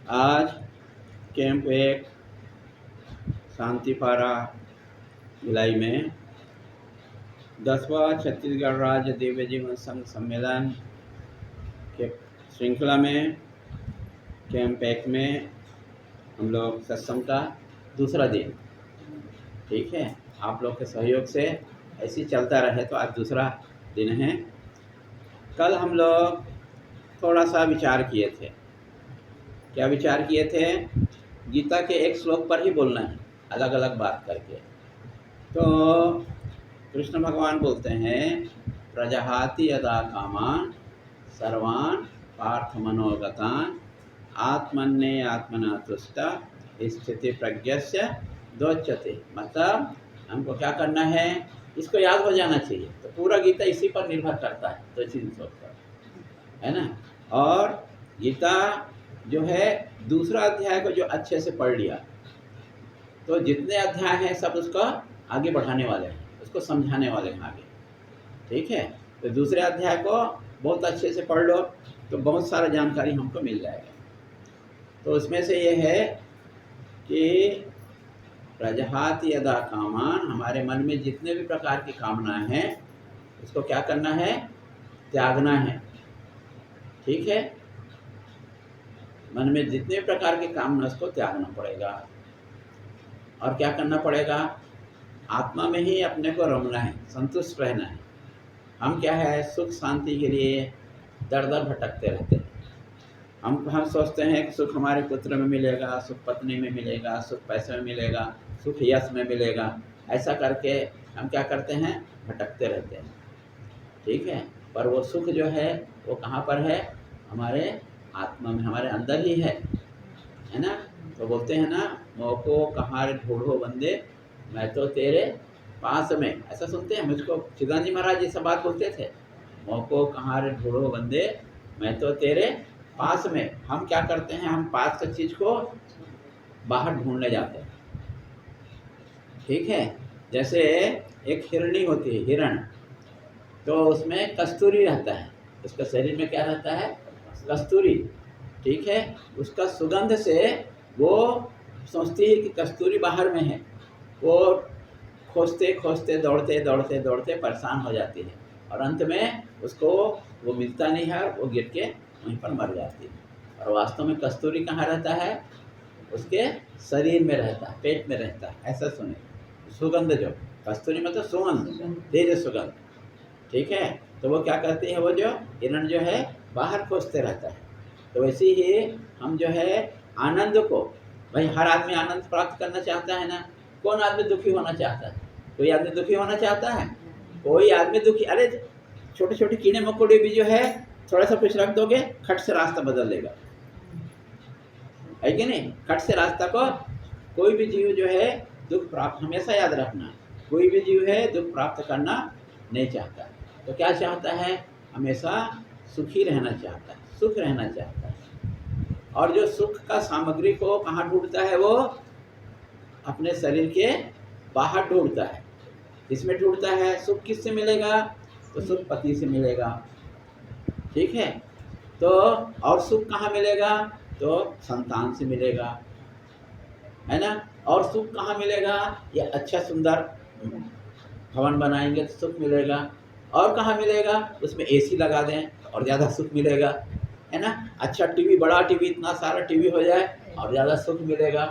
आज कैंप एक शांतिपारा भिलाई में 10वां छत्तीसगढ़ राज्य दिव्य जीवन संघ सम्मेलन के श्रृंखला में कैंप एक में हम लोग सत्संग का दूसरा दिन, ठीक है। आप लोग के सहयोग से ऐसे ही चलता रहे तो आज दूसरा दिन है। कल हम लोग थोड़ा सा विचार किए थे। क्या विचार किए थे? गीता के एक श्लोक पर ही बोलना है, अलग अलग बात करके। तो कृष्ण भगवान बोलते हैं, प्रजहाति यदा कामान सर्वान पार्थ मनोगतान आत्मन्ने आत्मना तुष्टा स्थिति प्रज्ञस्य दोच्यते। मतलब हमको क्या करना है, इसको याद हो जाना चाहिए। तो पूरा गीता इसी पर निर्भर करता है, तो इसी पर है ना। और गीता जो है दूसरा अध्याय को जो अच्छे से पढ़ लिया तो जितने अध्याय हैं सब उसको आगे बढ़ाने वाले हैं, उसको समझाने वाले हैं आगे, ठीक है। तो दूसरे अध्याय को बहुत अच्छे से पढ़ लो तो बहुत सारा जानकारी हमको मिल जाएगा। तो उसमें से ये है कि प्रजहाति यदा कामान, हमारे मन में जितने भी प्रकार की कामनाएं हैं उसको क्या करना है, त्यागना है, ठीक है। मन में जितने प्रकार की कामना उसको त्यागना पड़ेगा। और क्या करना पड़ेगा, आत्मा में ही अपने को रमना है, संतुष्ट रहना है। हम क्या है, सुख शांति के लिए दर दर भटकते रहते हैं। हम सोचते हैं कि सुख हमारे पुत्र में मिलेगा, सुख पत्नी में मिलेगा, सुख पैसे में मिलेगा, सुख यश में मिलेगा। ऐसा करके हम क्या करते हैं, भटकते रहते हैं, ठीक है। पर वो सुख जो है वो कहाँ पर है, हमारे आत्मा में, हमारे अंदर ही है ना। तो बोलते हैं ना, मोको कहाँ ढूंढो बंदे मैं तो तेरे पास में। ऐसा सुनते हैं, मुझको चिदानंद जी महाराज ये सब बात बोलते थे, मोको कहाँ ढूंढो बंदे मैं तो तेरे पास में। हम क्या करते हैं, हम पास की चीज़ को बाहर ढूंढने जाते हैं, ठीक है। जैसे एक हिरणी होती है, हिरण, तो उसमें कस्तूरी रहता है, उसका शरीर में क्या रहता है, कस्तूरी, ठीक है। उसका सुगंध से वो सोचती है कि कस्तूरी बाहर में है। वो खोजते खोजते दौड़ते दौड़ते दौड़ते परेशान हो जाती है और अंत में उसको वो मिलता नहीं है और वो गिर के वहीं पर मर जाती है। और वास्तव में कस्तूरी कहाँ रहता है, उसके शरीर में रहता है, पेट में रहता है। ऐसा सुने, सुगंध जो कस्तूरी मतलब सुगंध, तेज सुगंध, ठीक है। तो वो क्या करती है, वो जो हिरण जो है बाहर खोजते रहता है। तो वैसे ही हम जो है आनंद को, भाई हर आदमी आनंद प्राप्त करना चाहता है ना। कौन आदमी दुखी होना चाहता है, कोई आदमी दुखी होना चाहता है, कोई आदमी दुखी, अरे छोटे छोटे कीड़े मकोड़े भी जो है थोड़ा सा कुछ रख दोगे खट से रास्ता बदल लेगा, है कि नहीं। खट से रास्ता को, कोई भी जीव जो है दुख प्राप्त, हमेशा याद रखना, कोई भी जीव है दुख प्राप्त करना नहीं चाहता। तो क्या चाहता है, हमेशा सुखी रहना चाहता है, सुख रहना चाहता है। और जो सुख का सामग्री को कहाँ ढूंढता है, वो अपने शरीर के बाहर ढूंढता है। किसमें ढूंढता है, सुख किससे मिलेगा, तो सुख पति से मिलेगा, ठीक है। तो और सुख कहाँ मिलेगा, तो संतान से मिलेगा, है ना। और सुख कहाँ मिलेगा, ये अच्छा सुंदर भवन बनाएंगे तो सुख मिलेगा। और कहाँ मिलेगा, उसमें एसी लगा दें और ज़्यादा सुख मिलेगा, है ना। अच्छा टीवी, बड़ा टीवी, इतना सारा टीवी हो जाए और ज़्यादा सुख मिलेगा,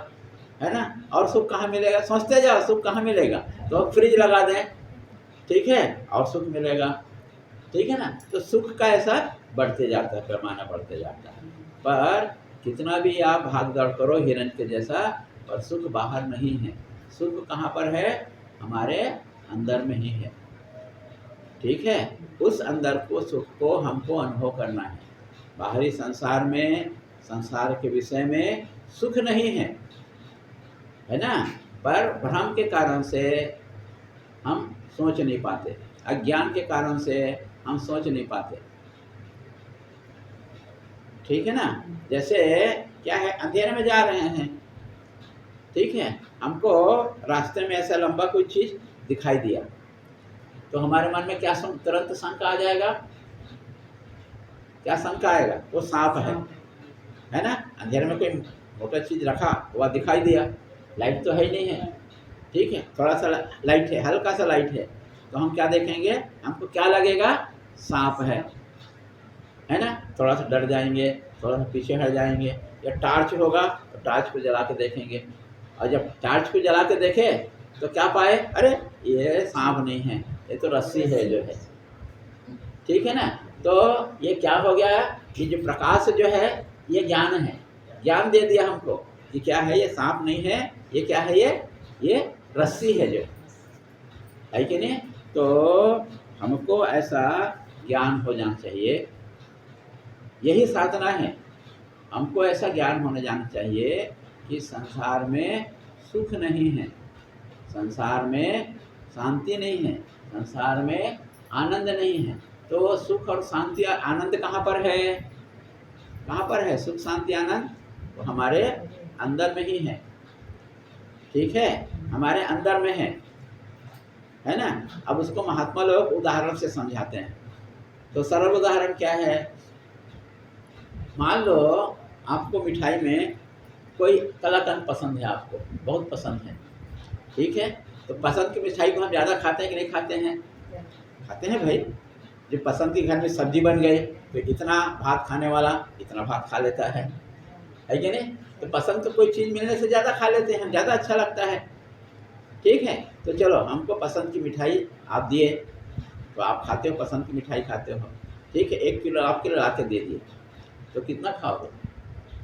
है ना। और सुख कहाँ मिलेगा, सोचते जाओ सुख कहाँ मिलेगा, तो फ्रिज लगा दें, ठीक है, और सुख मिलेगा, ठीक है ना। तो सुख का ऐसा बढ़ते जाता है, पैमाना बढ़ते जाता है। पर कितना भी आप भाग दौड़ करो हिरण के जैसा, पर सुख बाहर नहीं है। सुख कहाँ पर है, हमारे अंदर में ही है, ठीक है। उस अंदर को, सुख को हमको अनुभव करना है। बाहरी संसार में, संसार के विषय में सुख नहीं है, है ना। पर भ्रम के कारण से हम सोच नहीं पाते, अज्ञान के कारण से हम सोच नहीं पाते, ठीक है ना। जैसे क्या है, अंधेरे में जा रहे हैं, ठीक है, हमको रास्ते में ऐसा लंबा कोई चीज दिखाई दिया तो हमारे मन में क्या तुरंत शंका आ जाएगा, क्या शंका आएगा, वो सांप है, है ना। अंधेरे में कोई मोटा चीज़ रखा वह दिखाई दिया, लाइट तो है ही नहीं है, ठीक है, थोड़ा सा लाइट है, हल्का सा लाइट है, तो हम क्या देखेंगे, हमको क्या लगेगा, सांप है ना। थोड़ा सा डर जाएंगे, थोड़ा सा पीछे हट जाएंगे। या टॉर्च होगा तो टॉर्च को जला के देखेंगे, और जब टॉर्च को जला के देखे तो क्या पाए, अरे ये सांप नहीं है, ये तो रस्सी है जो है, ठीक है ना। तो ये क्या हो गया कि जो प्रकाश जो है ये ज्ञान है, ज्ञान दे दिया हमको कि क्या है, ये सांप नहीं है, ये क्या है, ये रस्सी है जो है कि नहीं। तो हमको ऐसा ज्ञान हो जाना चाहिए, यही साधना है। हमको ऐसा ज्ञान होने जाना चाहिए कि संसार में सुख नहीं है, संसार में शांति नहीं है, संसार में आनंद नहीं है। तो सुख और शांति आनंद कहाँ पर है, कहाँ पर है सुख शांति आनंद, तो हमारे अंदर में ही है, ठीक है, हमारे अंदर में है ना। अब उसको महात्मा लोग उदाहरण से समझाते हैं। तो सरल उदाहरण क्या है, मान लो आपको मिठाई में कोई कलाकंद पसंद है, आपको बहुत पसंद है, ठीक है। तो पसंद की मिठाई को हम ज़्यादा खाते हैं कि नहीं खाते हैं, खाते हैं भाई। जो पसंद की घर में सब्जी बन गई तो इतना भात खाने वाला इतना भात खा लेता है कि नहीं। तो पसंद तो कोई चीज़ मिलने से ज़्यादा खा लेते हैं, ज़्यादा अच्छा लगता है, ठीक है। तो चलो हमको पसंद की मिठाई आप दिए, तो आप खाते हो, पसंद की मिठाई खाते हो, ठीक है। 1 किलो आपके लिए ला के दे दिए, तो कितना खाओगे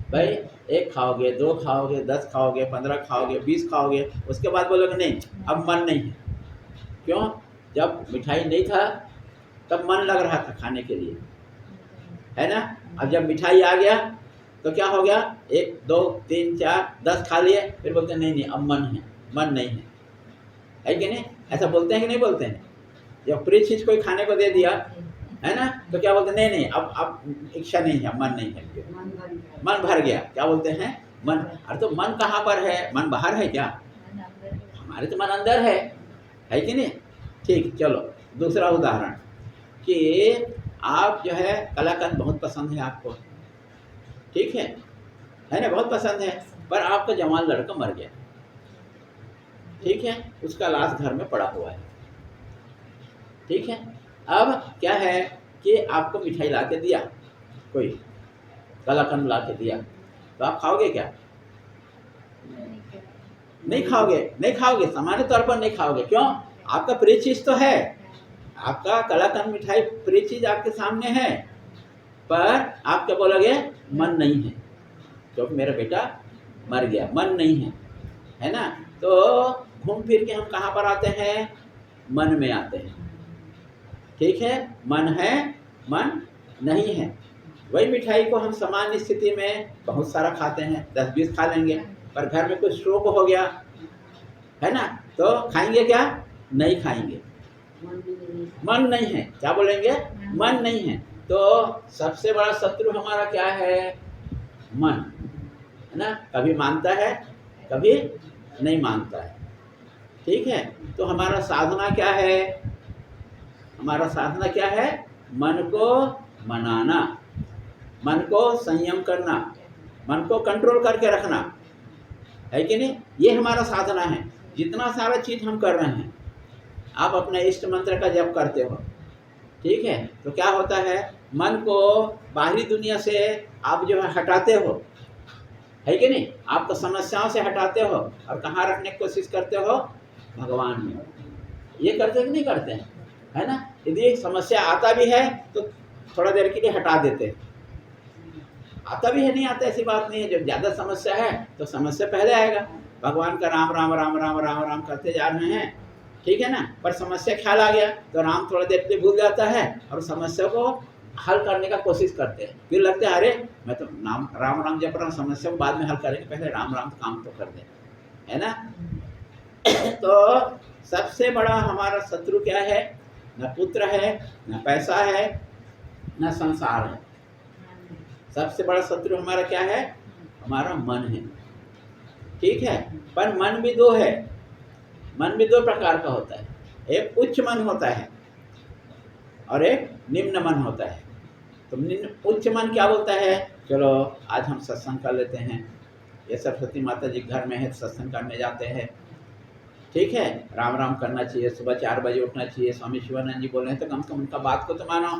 भाई, 1 खाओगे, 2 खाओगे, 10 खाओगे, 15 खाओगे, 20 खाओगे, उसके बाद बोलोगे नहीं अब मन नहीं है। क्यों, जब मिठाई नहीं था तब मन लग रहा था खाने के लिए, है ना। अब जब मिठाई आ गया तो क्या हो गया, 1 2 3 4 10 खा लिए, फिर बोलते हैं नहीं अब मन है, मन नहीं है कि नहीं। ऐसा बोलते हैं कि नहीं बोलते हैं। जब प्रिय चीज़ कोई खाने को दे दिया, है ना, तो क्या बोलते हैं, नहीं अब इच्छा नहीं है, मन नहीं है, मन भर गया। क्या बोलते हैं, मन। अरे तो मन कहाँ पर है, मन बाहर है क्या, हमारे तो मन अंदर है कि नहीं। ठीक, चलो दूसरा उदाहरण कि आप जो है कलाकंद बहुत पसंद है आपको, ठीक है ना, बहुत पसंद है, पर आपका जवान लड़का मर गया, ठीक है, उसका लाश घर में पड़ा हुआ है, ठीक है। अब क्या है कि आपको मिठाई ला के दिया, कोई कलाकंद ला के दिया, तो आप खाओगे क्या, नहीं खाओगे, नहीं खाओगे, सामान्य तौर पर नहीं खाओगे। क्यों, आपका प्रिय चीज़ तो है, आपका कलाकंद मिठाई प्रिय चीज़ आपके सामने है, पर आप क्या बोलोगे, मन नहीं है, क्योंकि मेरा बेटा मर गया, मन नहीं है ना। तो घूम फिर के हम कहाँ पर आते हैं, मन में आते हैं, ठीक है। मन है, मन नहीं है। वही मिठाई को हम सामान्य स्थिति में बहुत सारा खाते हैं, 10-20 खा लेंगे, पर घर में कुछ शोक हो गया, है ना, तो खाएंगे क्या, नहीं खाएंगे, मन नहीं है। क्या बोलेंगे, मन नहीं है। तो सबसे बड़ा शत्रु हमारा क्या है, मन, है ना। कभी मानता है, कभी नहीं मानता है, ठीक है। तो हमारा साधना क्या है, हमारा साधना क्या है, मन को मनाना, मन को संयम करना, मन को कंट्रोल करके रखना, है कि नहीं। ये हमारा साधना है। जितना सारा चीज़ हम कर रहे हैं, आप अपने इष्ट मंत्र का जप करते हो, ठीक है, तो क्या होता है, मन को बाहरी दुनिया से आप जो है हटाते हो, है कि नहीं, आपको समस्याओं से हटाते हो, और कहाँ रखने की कोशिश करते हो, भगवान में। ये करते कि नहीं करते हैं, है ना। यदि समस्या आता भी है तो थोड़ा देर के लिए हटा देते हैं, आता भी है, नहीं आता ऐसी बात नहीं है। जब ज़्यादा समस्या है तो समस्या पहले आएगा, भगवान का राम राम राम राम राम राम करते जा रहे हैं, ठीक है ना, पर समस्या ख्याल आ गया तो राम थोड़ा देर के लिए भूल जाता है, और समस्या को हल करने का कोशिश करते हैं, फिर लगता है अरे मैं तो नाम राम राम जप रहा हूँ, समस्या को बाद में हल करेंगे, पहले राम राम काम तो कर दें, है ना। तो सबसे बड़ा हमारा शत्रु क्या है, न पुत्र है, न पैसा है, न संसार है। सबसे बड़ा शत्रु हमारा क्या है, हमारा मन है, ठीक है। पर मन भी दो है, मन भी 2 प्रकार का होता है, एक उच्च मन होता है और एक निम्न मन होता है। तो उच्च मन क्या बोलता है चलो आज हम सत्संग कर लेते हैं। ये सरस्वती माता जी घर में है, सत्संग करने जाते हैं, ठीक है। राम राम करना चाहिए, सुबह 4 बजे उठना चाहिए। स्वामी शिवानंद जी बोल रहे हैं तो कम से कम उनका बात को तो मानो,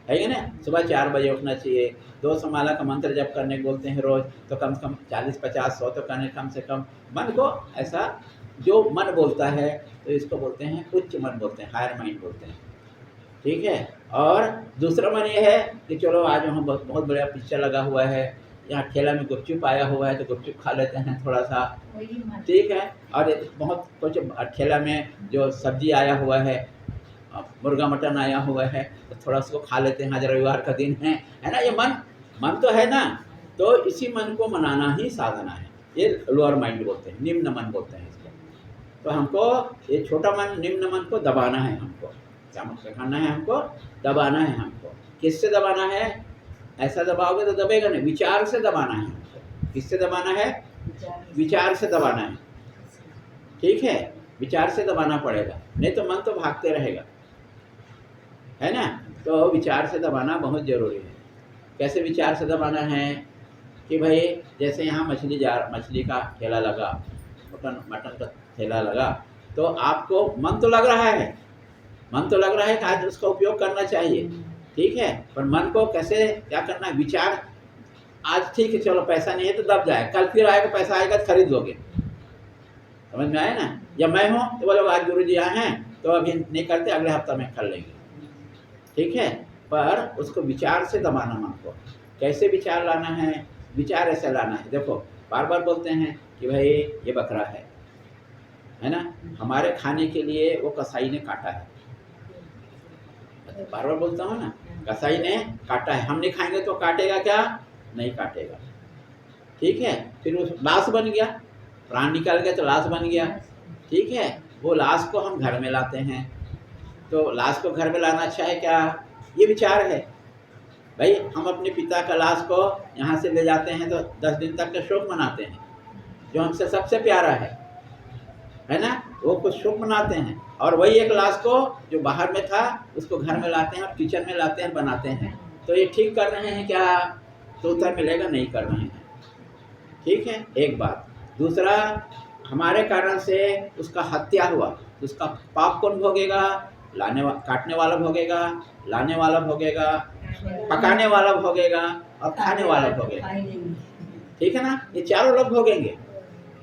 है कि ना। सुबह 4 बजे उठना चाहिए। 200 माला का मंत्र जप करने को बोलते हैं रोज, तो कम से कम 40-50-100 तो करने, कम से कम मन को ऐसा जो मन बोलता है तो इसको बोलते हैं उच्च मन बोलते हैं, हायर माइंड बोलते हैं, ठीक है। और दूसरा मन ये है कि चलो आज वहाँ बहुत बढ़िया पिक्चर लगा हुआ है, यहाँ ठेला में गुपचुप आया हुआ है तो गुपचुप खा लेते हैं थोड़ा सा, ठीक है। और बहुत कुछ ठेला में जो सब्जी आया हुआ है, मुर्गा मटन आया हुआ है तो थोड़ा उसको खा लेते हैं, आज रविवार का दिन है ना। ये मन तो है ना, तो इसी मन को मनाना ही साधना है। ये लोअर माइंड बोलते हैं, निम्न मन बोलते हैं इसको। तो हमको ये छोटा मन, निम्न मन को दबाना है। हमको क्या मतलब करना है, हमको दबाना है। हमको किससे दबाना है? ऐसा दबाओगे तो दबेगा नहीं, विचार से दबाना है हमको। किससे दबाना है? विचार से दबाना है, ठीक है। विचार से दबाना पड़ेगा, नहीं तो मन तो भागते रहेगा, है ना। तो विचार से दबाना बहुत ज़रूरी है। कैसे विचार से दबाना है कि भाई जैसे यहाँ मछली का ठेला लगा, मटन का ठेला लगा, तो आपको मन तो लग रहा है, मन तो लग रहा है कि आज उसका उपयोग करना चाहिए, ठीक है। पर मन को कैसे क्या करना है? विचार, आज ठीक है चलो पैसा नहीं है तो दब जाए, कल फिर आएगा, पैसा आएगा तो खरीद लोगे, समझ में आया ना। या मैं हूँ तो बोलो आज गुरु जी यहाँ हैं तो अभी नहीं करते, अगले हफ्ता में कर लेंगे, ठीक है। पर उसको विचार से दबाना मन को। कैसे विचार लाना है? विचार ऐसे लाना है, देखो बार बार बोलते हैं कि भाई ये बकरा है ना, हमारे खाने के लिए वो कसाई ने काटा है, बार बार बोलता हूँ ना, कसाई ने काटा है, हम नहीं खाएंगे तो काटेगा क्या? नहीं काटेगा, ठीक है। फिर वो लाश बन गया, प्राण निकल गया तो लाश बन गया, ठीक है। वो लाश को हम घर में लाते हैं, तो लाश को घर में लाना अच्छा है क्या? ये विचार है भाई। हम अपने पिता का लाश को यहाँ से ले जाते हैं तो 10 दिन तक का शोक मनाते हैं, जो हमसे सबसे प्यारा है ना, वो कुछ शोक मनाते हैं। और वही एक लाश को जो बाहर में था उसको घर में लाते हैं और किचन में लाते हैं, बनाते हैं। तो ये ठीक कर रहे हैं क्या? तो उत्तर मिलेगा नहीं कर रहे हैं, ठीक है। एक बात। दूसरा, हमारे कारण से उसका हत्या हुआ तो उसका पाप कौन भोगेगा? काटने वाला भोगेगा, लाने वाला भोगेगा, पकाने वाला भोगेगा और खाने वाला भोगेगा, ठीक है ना। ये चारों लोग भोगेंगे,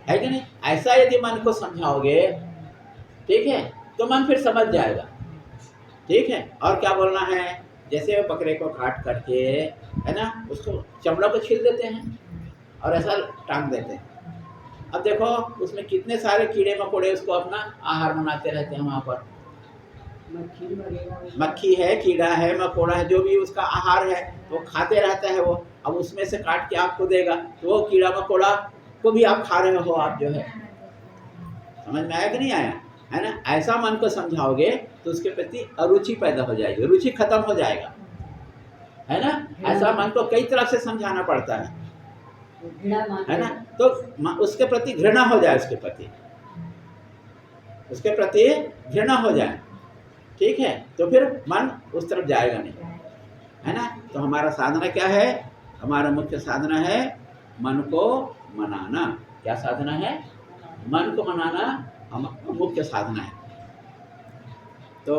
है कि नहीं। ऐसा यदि मन को समझाओगे, ठीक है, तो मन फिर समझ जाएगा, ठीक है। और क्या बोलना है? जैसे वो बकरे को काट करके, है ना, उसको चमड़ा को छील देते हैं और ऐसा टांग देते हैं। अब देखो उसमें कितने सारे कीड़े मकोड़े उसको अपना आहार बनाते रहते हैं। वहाँ पर मक्खी है, कीड़ा है, मकोड़ा है, जो भी उसका आहार है वो खाते रहता है वो। अब उसमें से काट के आपको देगा तो वो कीड़ा मकोड़ा को भी आप खा रहे हो, आप जो है। समझ में आया कि नहीं आया? है ना। ऐसा मन को समझाओगे तो उसके प्रति अरुचि पैदा हो जाएगी, रुचि खत्म हो जाएगा, है ना। ऐसा मन को कई तरह से समझाना पड़ता है ना। तो उसके प्रति घृणा हो जाए, उसके प्रति घृणा हो जाए, ठीक है। तो फिर मन उस तरफ जाएगा नहीं, है ना। तो हमारा साधना क्या है? हमारा मुख्य साधना है मन को मनाना। क्या साधना है? मन को मनाना हमारा मुख्य साधना है। तो